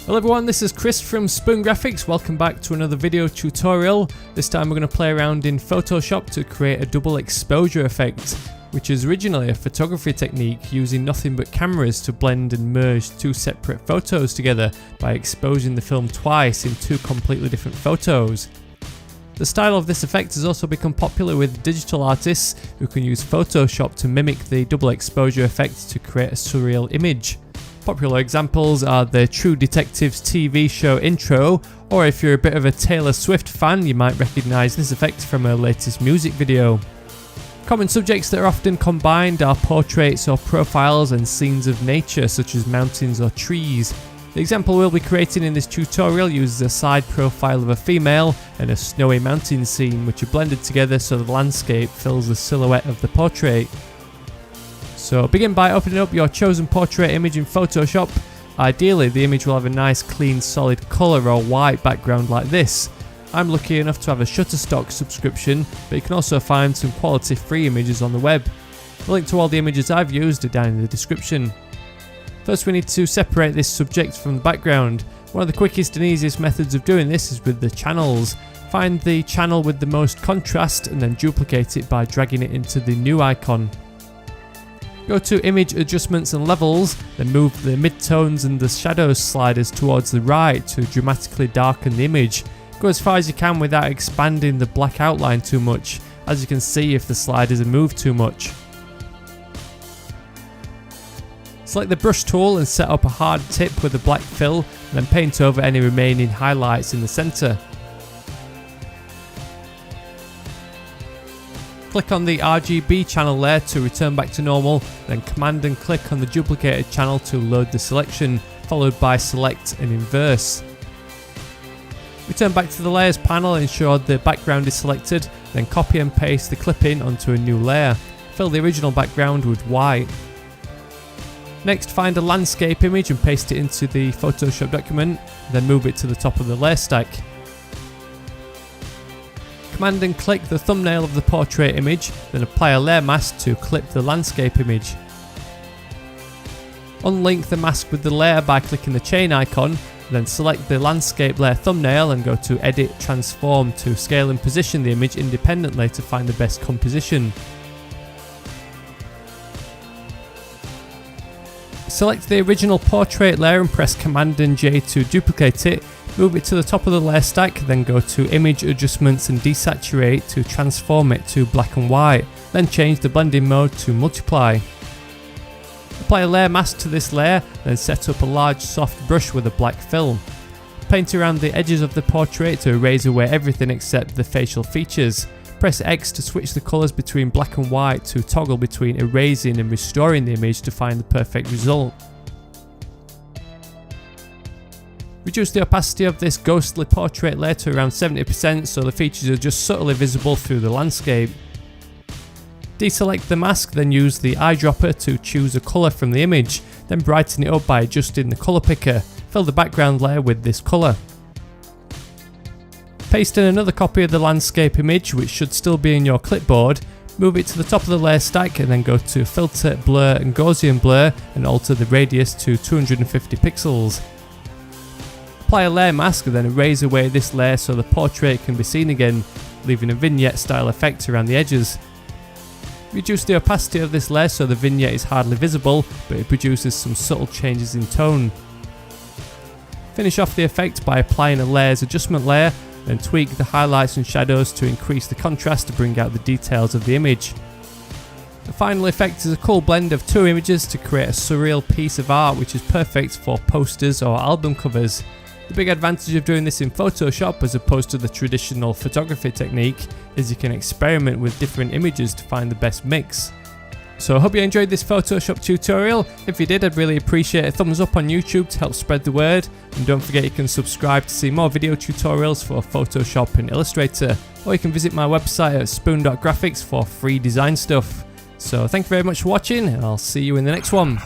Hello everyone, this is Chris from Spoon Graphics. Welcome back to another video tutorial. This time we're going to play around in Photoshop to create a double exposure effect, which is originally a photography technique using nothing but cameras to blend and merge two separate photos together by exposing the film twice in two completely different photos. The style of this effect has also become popular with digital artists who can use Photoshop to mimic the double exposure effect to create a surreal image. Popular examples are the True Detectives TV show intro, or if you're a bit of a Taylor Swift fan, you might recognise this effect from her latest music video. Common subjects that are often combined are portraits or profiles and scenes of nature such as mountains or trees. The example we'll be creating in this tutorial uses a side profile of a female and a snowy mountain scene which are blended together so the landscape fills the silhouette of the portrait. So begin by opening up your chosen portrait image in Photoshop. Ideally the image will have a nice clean solid colour or white background like this. I'm lucky enough to have a Shutterstock subscription, but you can also find some quality free images on the web. The link to all the images I've used are down in the description. First we need to separate this subject from the background. One of the quickest and easiest methods of doing this is with the channels. Find the channel with the most contrast and then duplicate it by dragging it into the new icon. Go to Image Adjustments and Levels, then move the midtones and the shadows sliders towards the right to dramatically darken the image. Go as far as you can without expanding the black outline too much, as you can see if the sliders are moved too much. Select the brush tool and set up a hard tip with a black fill, and then paint over any remaining highlights in the centre. Click on the RGB channel layer to return back to normal, then command and click on the duplicated channel to load the selection, followed by select and inverse. Return back to the layers panel and ensure the background is selected, then copy and paste the clipping onto a new layer. Fill the original background with white. Next, find a landscape image and paste it into the Photoshop document, then move it to the top of the layer stack. Command and click the thumbnail of the portrait image, then apply a layer mask to clip the landscape image. Unlink the mask with the layer by clicking the chain icon, then select the landscape layer thumbnail and go to Edit Transform to scale and position the image independently to find the best composition. Select the original portrait layer and press Command and J to duplicate it. Move it to the top of the layer stack, then go to Image Adjustments and Desaturate to transform it to black and white, then change the blending mode to multiply. Apply a layer mask to this layer, then set up a large soft brush with a black fill. Paint around the edges of the portrait to erase away everything except the facial features. Press X to switch the colours between black and white to toggle between erasing and restoring the image to find the perfect result. Reduce the opacity of this ghostly portrait layer to around 70% so the features are just subtly visible through the landscape. Deselect the mask, then use the eyedropper to choose a colour from the image, then brighten it up by adjusting the colour picker. Fill the background layer with this colour. Paste in another copy of the landscape image, which should still be in your clipboard. Move it to the top of the layer stack and then go to Filter, Blur and Gaussian Blur and alter the radius to 250 pixels. Apply a layer mask and then erase away this layer so the portrait can be seen again, leaving a vignette style effect around the edges. Reduce the opacity of this layer so the vignette is hardly visible, but it produces some subtle changes in tone. Finish off the effect by applying a layers adjustment layer, then tweak the highlights and shadows to increase the contrast to bring out the details of the image. The final effect is a cool blend of two images to create a surreal piece of art which is perfect for posters or album covers. The big advantage of doing this in Photoshop as opposed to the traditional photography technique is you can experiment with different images to find the best mix. So I hope you enjoyed this Photoshop tutorial. If you did, I'd really appreciate a thumbs up on YouTube to help spread the word, and don't forget you can subscribe to see more video tutorials for Photoshop and Illustrator, or you can visit my website at spoon.graphics for free design stuff. So thank you very much for watching, and I'll see you in the next one.